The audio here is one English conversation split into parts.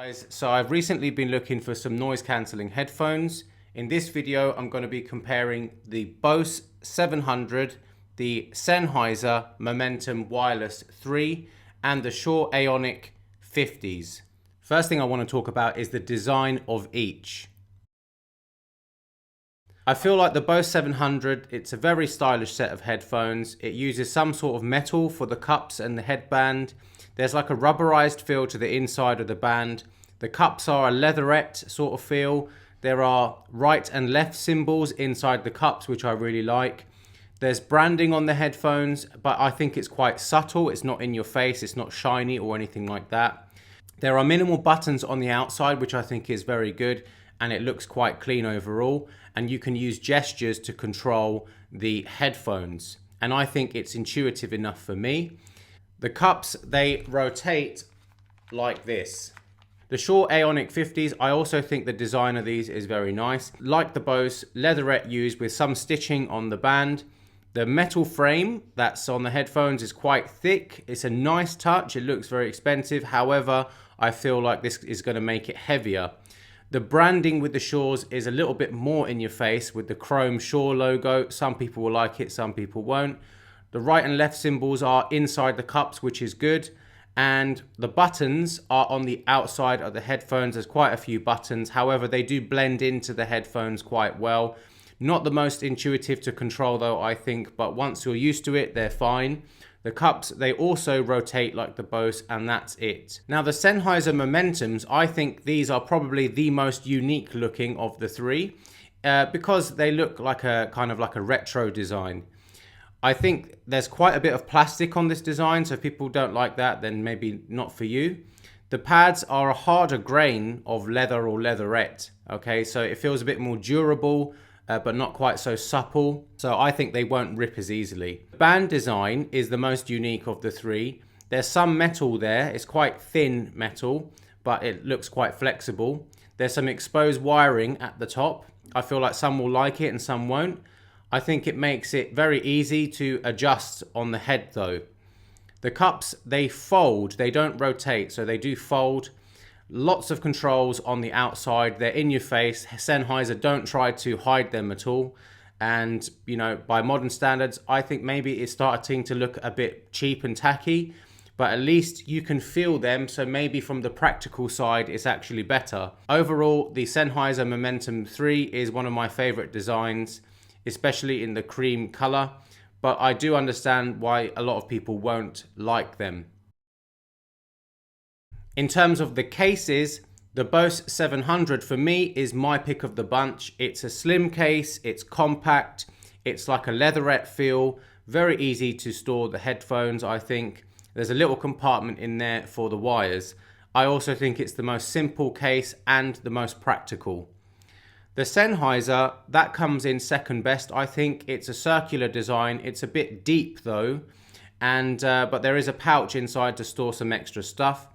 Guys, so I've recently been looking for some noise cancelling headphones. In this video, I'm going to be comparing the Bose 700, the Sennheiser Momentum Wireless 3, and the Shure Aonic 50s. First thing I want to talk about is the design of each. I feel like the Bose 700, it's a very stylish set of headphones. It uses some sort of metal for the cups and the headband. There's like a rubberized feel to the inside of the band. The cups are a leatherette sort of feel. There are right and left symbols inside the cups, which I really like. There's branding on the headphones, but I think it's quite subtle. It's not in your face, it's not shiny or anything like that. There are minimal buttons on the outside, which I think is very good, and it looks quite clean overall. And you can use gestures to control the headphones. And I think it's intuitive enough for me. The cups, they rotate like this. The Shure Aonic 50s, I also think the design of these is very nice. Like the Bose, leatherette used with some stitching on the band. The metal frame that's on the headphones is quite thick. It's a nice touch. It looks very expensive. However, I feel like this is going to make it heavier. The branding with the Shures is a little bit more in your face with the chrome Shure logo. Some people will like it, some people won't. The right and left symbols are inside the cups, which is good. And the buttons are on the outside of the headphones. There's quite a few buttons. However, they do blend into the headphones quite well. Not the most intuitive to control though, I think, but once you're used to it, they're fine. The cups, they also rotate like the Bose, and that's it. Now the Sennheiser Momentums, I think these are probably the most unique looking of the three because they look like a kind of like a retro design. I think there's quite a bit of plastic on this design, so if people don't like that, then maybe not for you. The pads are a harder grain of leather or leatherette, okay? So it feels a bit more durable, but not quite so supple. So I think they won't rip as easily. The band design is the most unique of the three. There's some metal there. It's quite thin metal, but it looks quite flexible. There's some exposed wiring at the top. I feel like some will like it and some won't. I think it makes it very easy to adjust on the head though. The cups, they fold, they don't rotate, so they do fold. Lots of controls on the outside, they're in your face. Sennheiser don't try to hide them at all. And, you know, by modern standards, I think maybe it's starting to look a bit cheap and tacky, but at least you can feel them. So maybe from the practical side, it's actually better. Overall, the Sennheiser Momentum 3 is one of my favorite designs, especially in the cream color, but I do understand why a lot of people won't like them. In terms of the cases, the Bose 700 for me is my pick of the bunch. It's a slim case, it's compact, it's like a leatherette feel, very easy to store the headphones, I think. There's a little compartment in there for the wires. I also think it's the most simple case and the most practical. The Sennheiser, that comes in second best, I think. It's a circular design. It's a bit deep though, and but there is a pouch inside to store some extra stuff.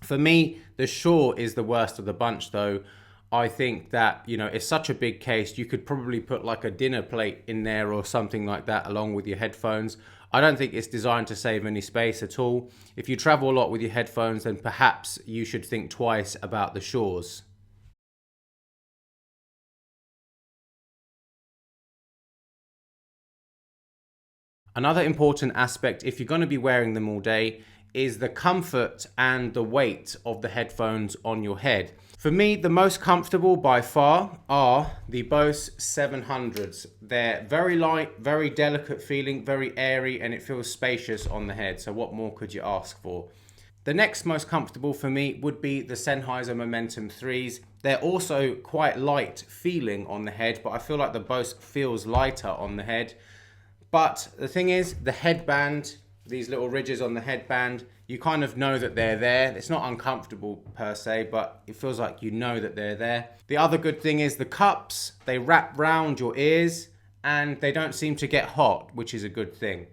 For me, the Shure is the worst of the bunch though. I think that, you know, it's such a big case, you could probably put like a dinner plate in there or something like that along with your headphones. I don't think it's designed to save any space at all. If you travel a lot with your headphones, then perhaps you should think twice about the Shures. Another important aspect, if you're going to be wearing them all day, is the comfort and the weight of the headphones on your head. For me, the most comfortable by far are the Bose 700s. They're very light, very delicate feeling, very airy, and it feels spacious on the head. So what more could you ask for? The next most comfortable for me would be the Sennheiser Momentum 3s. They're also quite light feeling on the head, but I feel like the Bose feels lighter on the head. But the thing is, the headband, these little ridges on the headband, you kind of know that they're there. It's not uncomfortable per se, but it feels like you know that they're there. The other good thing is the cups, they wrap round your ears and they don't seem to get hot, which is a good thing.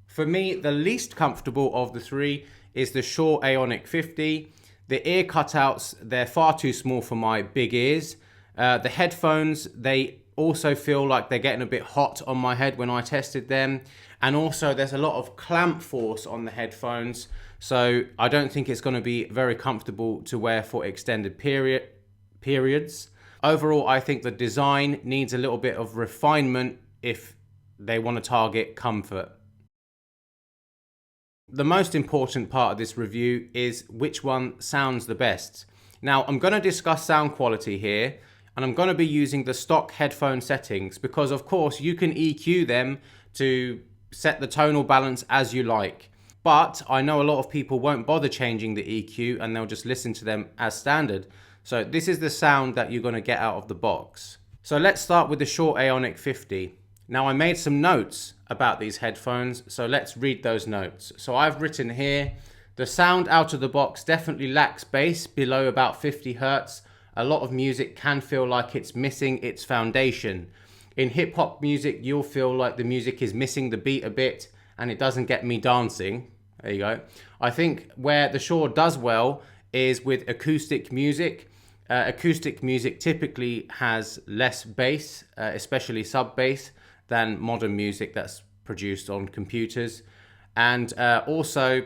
For me, the least comfortable of the three is the Shure Aonic 50. The ear cutouts, they're far too small for my big ears. The headphones, they also feel like they're getting a bit hot on my head when I tested them. And also there's a lot of clamp force on the headphones. So I don't think it's going to be very comfortable to wear for extended periods. Overall, I think the design needs a little bit of refinement if they want to target comfort. The most important part of this review is which one sounds the best. Now, I'm going to discuss sound quality here, and I'm going to be using the stock headphone settings because, of course, you can EQ them to set the tonal balance as you like. But I know a lot of people won't bother changing the EQ and they'll just listen to them as standard. So this is the sound that you're going to get out of the box. So let's start with the Shure Aonic 50. Now I made some notes about these headphones, so let's read those notes. So I've written here, the sound out of the box definitely lacks bass below about 50 Hertz. A lot of music can feel like it's missing its foundation. In hip hop music, you'll feel like the music is missing the beat a bit and it doesn't get me dancing. There you go. I think where the Shure does well is with acoustic music. Acoustic music typically has less bass, especially sub bass, than modern music that's produced on computers. And also,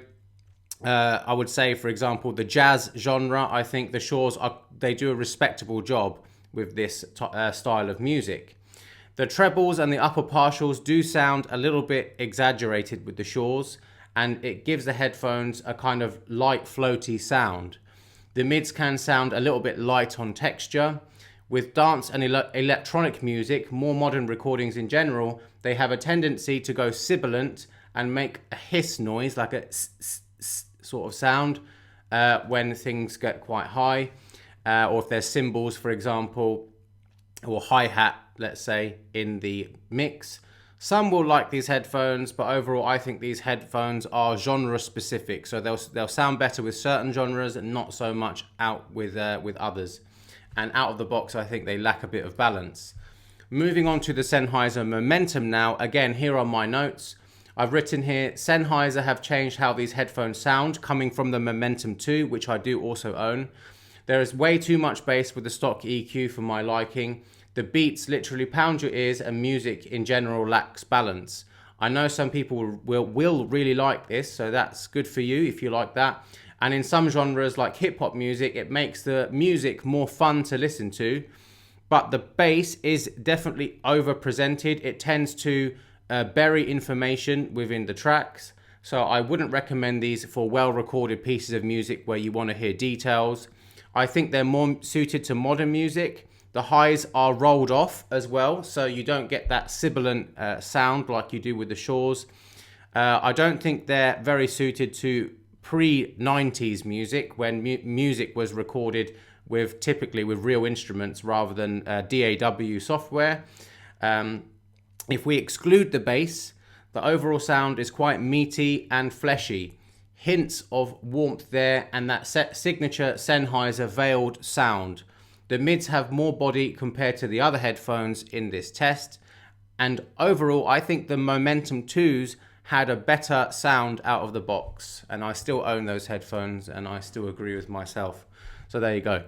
I would say, for example, the jazz genre, I think the Shures they do a respectable job with this style of music. The trebles and the upper partials do sound a little bit exaggerated with the Shures, and it gives the headphones a kind of light floaty sound. The mids can sound a little bit light on texture. With dance and electronic music, more modern recordings in general, they have a tendency to go sibilant and make a hiss noise, like a sort of sound when things get quite high, or if there's cymbals, for example, or hi-hat, let's say, in the mix. Some will like these headphones, but overall I think these headphones are genre specific, so they'll sound better with certain genres and not so much out with others. And out of the box, I think they lack a bit of balance. Moving on to the Sennheiser Momentum now. Again, here are my notes. I've written here, Sennheiser have changed how these headphones sound, coming from the Momentum 2, which I do also own. There is way too much bass with the stock EQ for my liking. The beats literally pound your ears and music in general lacks balance. I know some people will really like this, so that's good for you if you like that. And in some genres like hip hop music, it makes the music more fun to listen to. But the bass is definitely over-presented. It tends to bury information within the tracks. So I wouldn't recommend these for well-recorded pieces of music where you want to hear details. I think they're more suited to modern music. The highs are rolled off as well, so you don't get that sibilant sound like you do with the Shures. I don't think they're very suited to pre-90s music, when music was recorded typically with real instruments rather than DAW software. If we exclude the bass, the overall sound is quite meaty and fleshy. Hints of warmth there, and that signature Sennheiser veiled sound. The mids have more body compared to the other headphones in this test. And overall, I think the Momentum 2s had a better sound out of the box. And I still own those headphones and I still agree with myself. So there you go.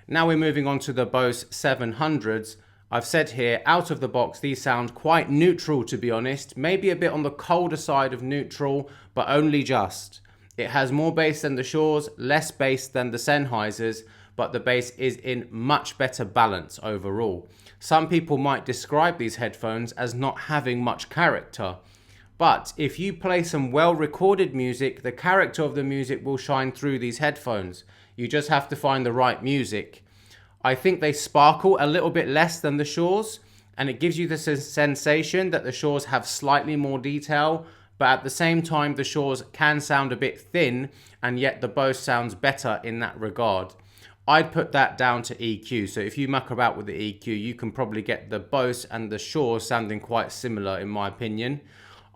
Now we're moving on to the Bose 700s. I've said here, out of the box, these sound quite neutral, to be honest. Maybe a bit on the colder side of neutral, but only just. It has more bass than the Shures, less bass than the Sennheisers, but the bass is in much better balance overall. Some people might describe these headphones as not having much character. But if you play some well-recorded music, the character of the music will shine through these headphones. You just have to find the right music. I think they sparkle a little bit less than the Shures, and it gives you the sensation that the Shures have slightly more detail, but at the same time the Shures can sound a bit thin, and yet the Bose sounds better in that regard. I'd put that down to EQ, so if you muck about with the EQ, you can probably get the Bose and the Shure sounding quite similar in my opinion.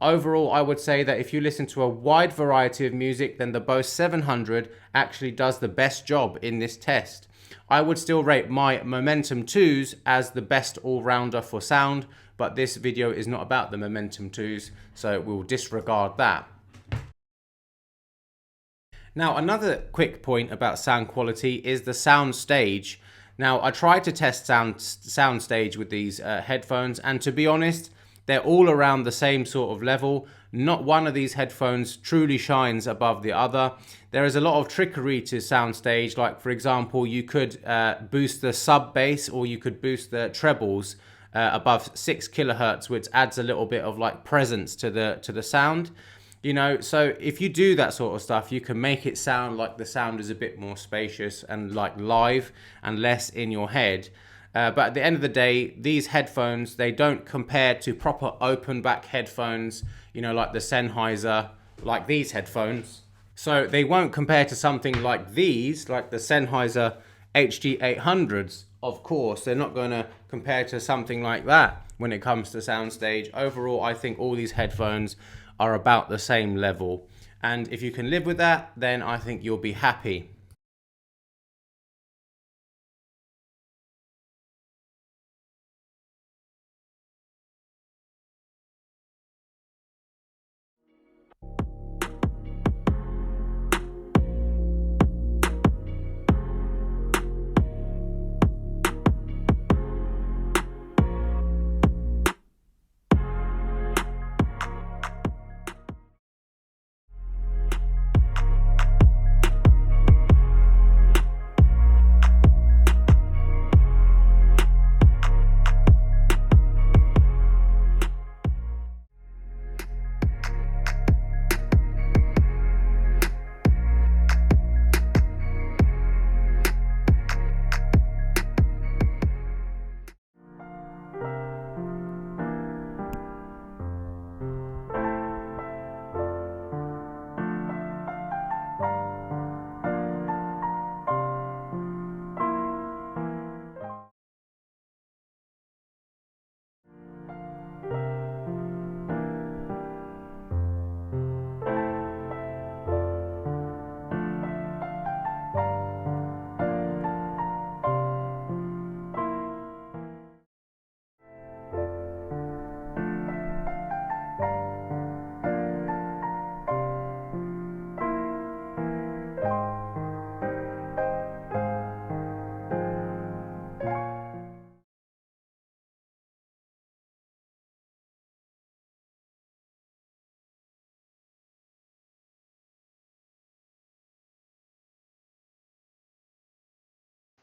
Overall, I would say that if you listen to a wide variety of music, then the Bose 700 actually does the best job in this test. I would still rate my Momentum 2s as the best all-rounder for sound, but this video is not about the Momentum 2s, so we'll disregard that. Now, another quick point about sound quality is the sound stage. Now, I tried to test sound stage with these headphones, and to be honest, They're all around the same sort of level. Not one of these headphones truly shines above the other. There is a lot of trickery to soundstage. Like for example, you could boost the sub bass, or you could boost the trebles above 6 kilohertz, which adds a little bit of like presence to the sound. You know, so if you do that sort of stuff, you can make it sound like the sound is a bit more spacious and like live and less in your head. But at the end of the day, these headphones, they don't compare to proper open back headphones, you know, like the Sennheiser, like these headphones. So they won't compare to something like these, like the Sennheiser HD800s. Of course, they're not going to compare to something like that when it comes to soundstage. Overall, I think all these headphones are about the same level. And if you can live with that, then I think you'll be happy.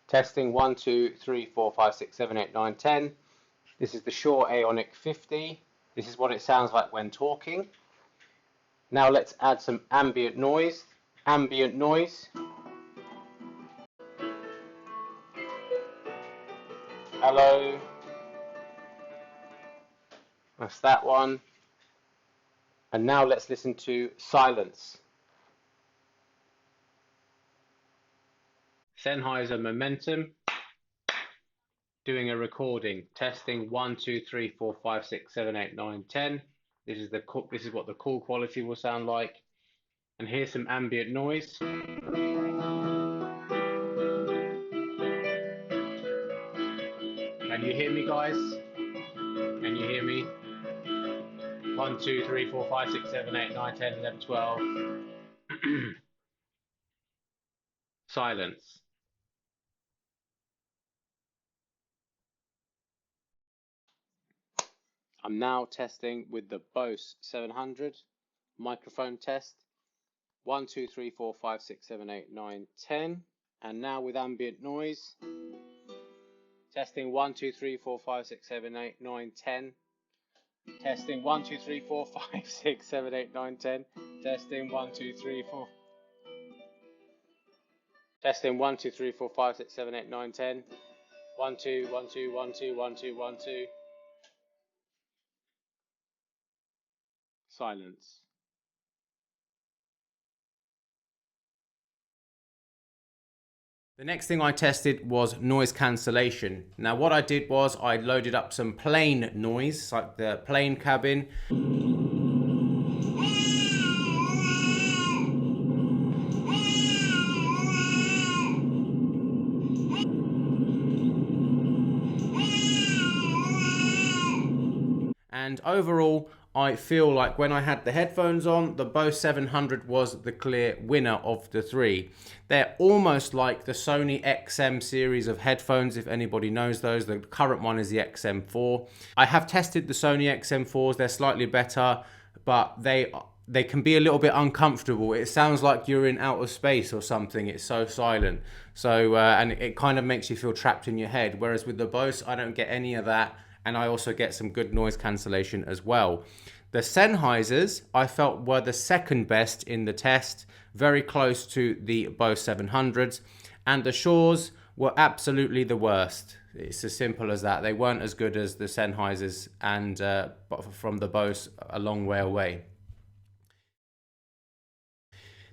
Testing 1, 2, 3, 4, 5, 6, 7, 8, 9, 10. This is the Shure Aonic 50. This is what it sounds like when talking. Now let's add some ambient noise. Ambient noise. Hello. That's that one. And now let's listen to silence. Sennheiser Momentum. Doing a recording. Testing 1, 2, 3, 4, 5, 6, 7, 8, 9, 10. This is what the call quality will sound like. And here's some ambient noise. Can you hear me, guys? Can you hear me? 1, 2, 3, 4, 5, 6, 7, 8, 9, 10, 11, 12. Silence. I'm now testing with the Bose 700 microphone test. 1, 2, 3, 4, 5, 6, 7, 8, 9, 10. And now with ambient noise. Testing 1, 2, 3, 4, 5, 6, 7, 8, 9, 10. Testing 1, 2, 3, 4, 5, 6, 7, 8, 9, 10. Testing 1, 2, 3, 4. Testing 1, 2, 3, 4, 5, 6, 7, 8, 9, 10. 1, 2, 1, 2, 1, 2, 1, 2, 1, 2. Silence. The next thing I tested was noise cancellation. Now what I did was I loaded up some plane noise, like the plane cabin. And overall, I feel like when I had the headphones on, the Bose 700 was the clear winner of the three. They're almost like the Sony XM series of headphones, if anybody knows those. The current one is the XM4. I have tested the Sony XM4s. They're slightly better, but they can be a little bit uncomfortable. It sounds like you're in outer space or something. It's so silent. So, and it kind of makes you feel trapped in your head. Whereas with the Bose, I don't get any of that. And I also get some good noise cancellation as well. The Sennheisers, I felt, were the second best in the test, very close to the Bose 700s. And the Shures were absolutely the worst. It's as simple as that. They weren't as good as the Sennheisers, and from the Bose, a long way away.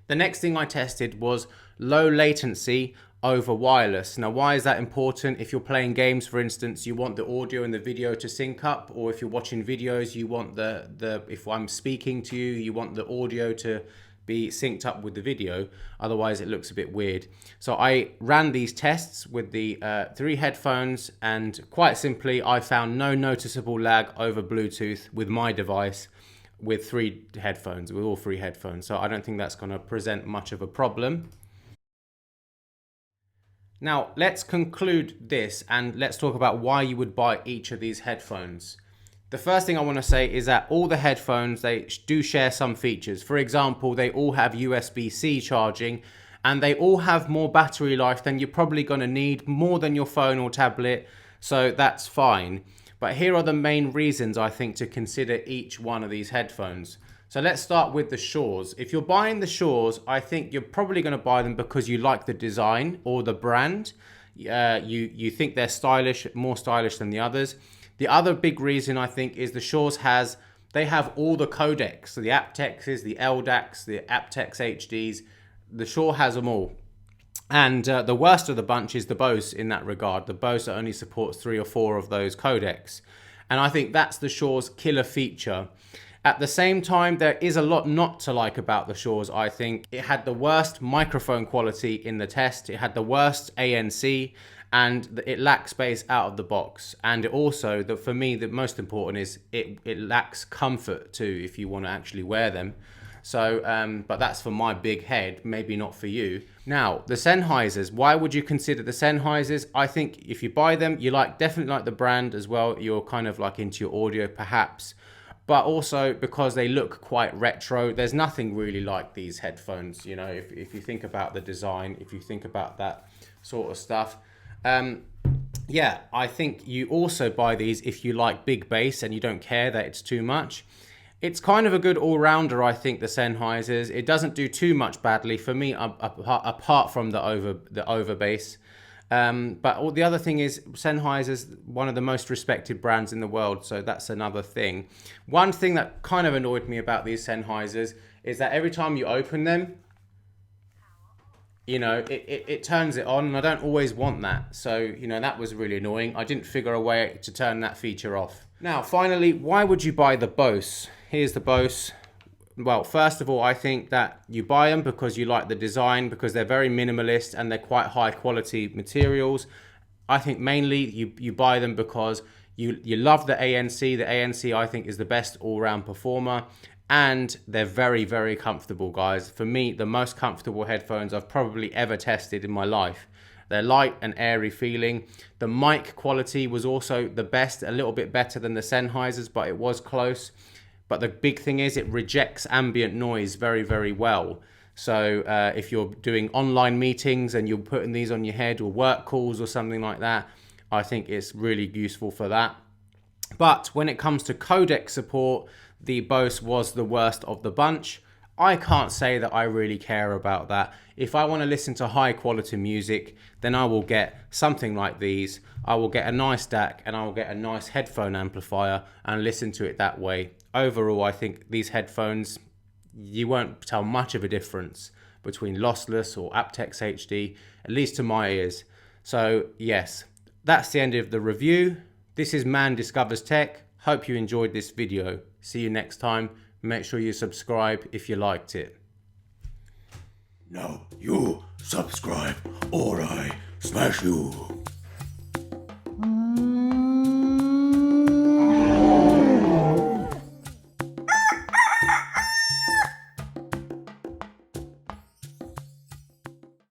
The next thing I tested was low latency over wireless. Now, why is that important? If you're playing games, for instance, you want the audio and the video to sync up, or if you're watching videos, you want if I'm speaking to you, you want the audio to be synced up with the video. Otherwise, it looks a bit weird. So I ran these tests with the 3 headphones, and quite simply, I found no noticeable lag over Bluetooth with my device with all 3 headphones. So I don't think that's going to present much of a problem. Now, let's conclude this and let's talk about why you would buy each of these headphones. The first thing I want to say is that all the headphones, they do share some features. For example, they all have USB-C charging, and they all have more battery life than you're probably going to need, more than your phone or tablet. So that's fine. But here are the main reasons I think to consider each one of these headphones. So let's start with the Shures. If you're buying the Shures, I think you're probably going to buy them because you like the design or the brand. You think they're stylish, more stylish than the others. The other big reason I think is the Shures they have all the codecs. So the aptexes, the LDACs, the aptex HDs. The Shure has them all. And the worst of the bunch is the Bose in that regard. The Bose only supports 3 or 4 of those codecs. And I think that's the Shure's killer feature. At the same time, there is a lot not to like about the Shures, I think. It had the worst microphone quality in the test. It had the worst ANC, and it lacks bass out of the box. And it also, for me, the most important is it lacks comfort too, if you want to actually wear them. So, but that's for my big head, maybe not for you. Now, the Sennheisers, why would you consider the Sennheisers? I think if you buy them, you definitely like the brand as well. You're kind of like into your audio perhaps, but also because they look quite retro. There's nothing really like these headphones, you know, if you think about the design, if you think about that sort of stuff. Yeah, I think you also buy these if you like big bass and you don't care that it's too much. It's kind of a good all-rounder, I think, the Sennheisers. It doesn't do too much badly for me, apart from the over bass. But the other thing is, Sennheiser's one of the most respected brands in the world, so that's another thing. One thing that kind of annoyed me about these Sennheisers is that every time you open them, you know, it turns it on, and I don't always want that. So, you know, that was really annoying. I didn't figure a way to turn that feature off. Now, finally, why would you buy the Bose? Here's the Bose. Well, first of all, I think that you buy them because you like the design, because they're very minimalist and they're quite high quality materials. I think mainly you buy them because you love the ANC. The ANC, I think, is the best all-round performer, and they're very, very comfortable, guys. For me, the most comfortable headphones I've probably ever tested in my life. They're light and airy feeling. The mic quality was also the best, a little bit better than the Sennheisers, but it was close. But the big thing is it rejects ambient noise very, very well. So if you're doing online meetings and you're putting these on your head, or work calls or something like that, I think it's really useful for that. But when it comes to codec support, the Bose was the worst of the bunch. I can't say that I really care about that. If I want to listen to high quality music, then I will get something like these. I will get a nice DAC and I will get a nice headphone amplifier and listen to it that way. Overall, I think these headphones, you won't tell much of a difference between lossless or aptex HD, at least to my ears. So yes, that's the end of the review. This is Man Discovers Tech. Hope you enjoyed this video. See you next time. Make sure you subscribe if you liked it. Now you subscribe or I smash you.